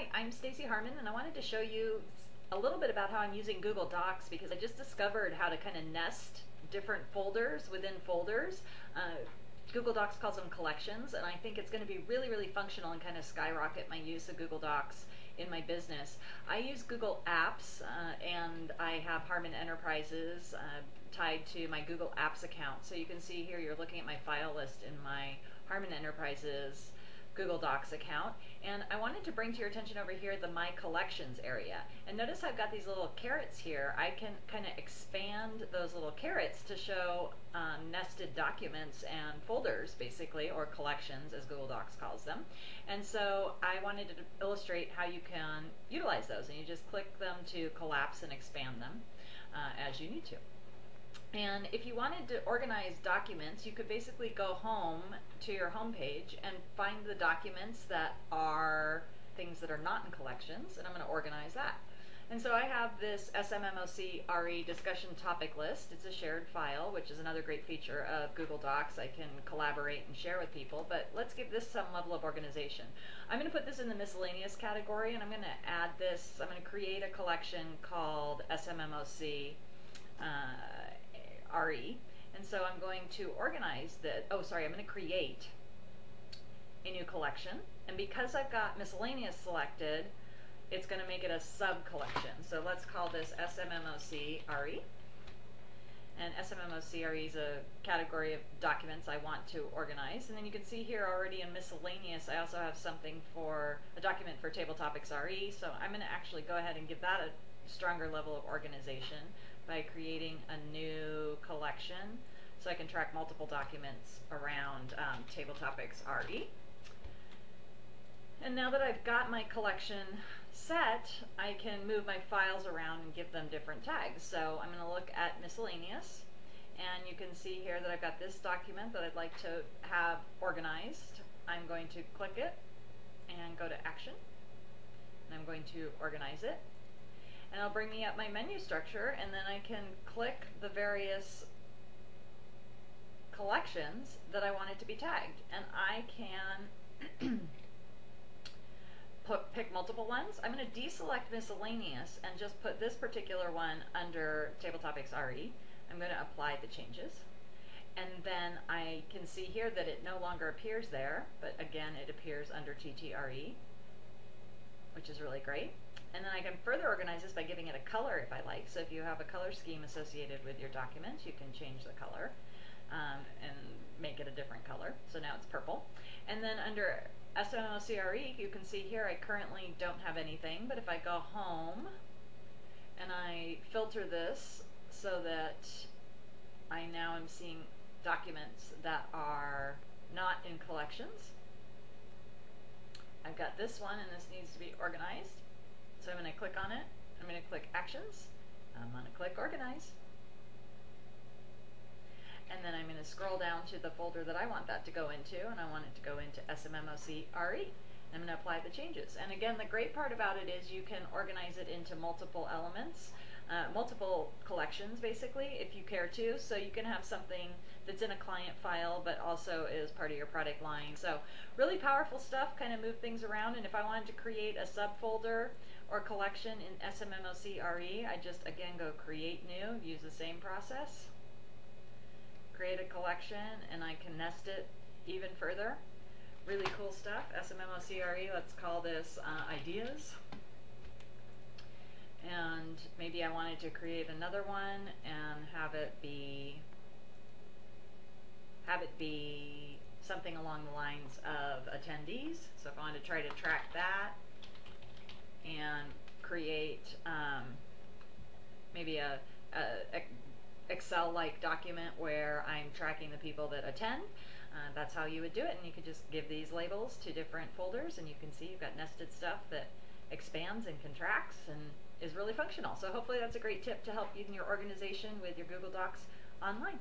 Hi, I'm Stacey Harmon, and I wanted to show you a little bit about how I'm using Google Docs because I just discovered how to kind of nest different folders within folders. Google Docs calls them collections, and I think it's going to be really functional and kind of skyrocket my use of Google Docs in my business. I use Google Apps, and I have Harmon Enterprises tied to my Google Apps account. So you can see here, you're looking at my file list in my Harmon Enterprises Google Docs account, and I wanted to bring to your attention over here the My Collections area. And notice I've got these little carrots here. I can kind of expand those little carrots to show nested documents and folders, basically, or collections as Google Docs calls them. And so I wanted to illustrate how you can utilize those, and you just click them to collapse and expand them as you need to. And if you wanted to organize documents, you could basically go home to your home page and find the documents that are things that are not in collections, and I'm going to organize that. And so I have this SMMOC RE discussion topic list. It's a shared file, which is another great feature of Google Docs. I can collaborate and share with people, but let's give this some level of organization. I'm going to put this in the miscellaneous category, and I'm going to add this. I'm going to create a collection called SMMOC RE, and so I'm going to organize the, I'm going to create a new collection, and because I've got miscellaneous selected, it's going to make it a sub-collection. So let's call this SMMOC RE, and SMMOC RE is a category of documents I want to organize. And then you can see here already in miscellaneous, I also have something for a document for table topics RE, so I'm going to actually go ahead and give that a stronger level of organization by creating a new collection so I can track multiple documents around table topics RE. And now that I've got my collection set, I can move my files around and give them different tags. So I'm going to look at miscellaneous, and you can see here that I've got this document that I'd like to have organized. I'm going to click it and go to action, and I'm going to organize it. And it'll bring me up my menu structure, and then I can click the various collections that I want it to be tagged. And I can pick multiple ones. I'm going to deselect miscellaneous and just put this particular one under table topics RE. I'm going to apply the changes. And then I can see here that it no longer appears there, but again it appears under TTRE, which is really great. And then I can further organize this by giving it a color if I like. So if you have a color scheme associated with your document, you can change the color and make it a different color. So now it's purple. And then under SMMOCRE, you can see here I currently don't have anything, but if I go home and I filter this so that I now am seeing documents that are not in collections, I've got this one, and this needs to be organized. So I'm going to click on it, I'm going to click Actions, I'm going to click Organize, and then I'm going to scroll down to the folder that I want that to go into, and I want it to go into SMMOC RE. I'm going to apply the changes. And again, the great part about it is you can organize it into multiple elements, multiple collections basically, if you care to. So you can have something that's in a client file but also is part of your product line. So really powerful stuff, kind of move things around. And if I wanted to create a subfolder or collection in SMMOC RE, I just again go create new, use the same process, create a collection, and I can nest it even further. Really cool stuff. SMMOC RE, let's call this ideas. And maybe I wanted to create another one and have it be something along the lines of attendees. So if I wanted to try to track that and create maybe a Excel-like document where I'm tracking the people that attend, that's how you would do it. And you could just give these labels to different folders, and you can see you've got nested stuff that expands and contracts and is really functional. So hopefully that's a great tip to help you in your organization with your Google Docs online.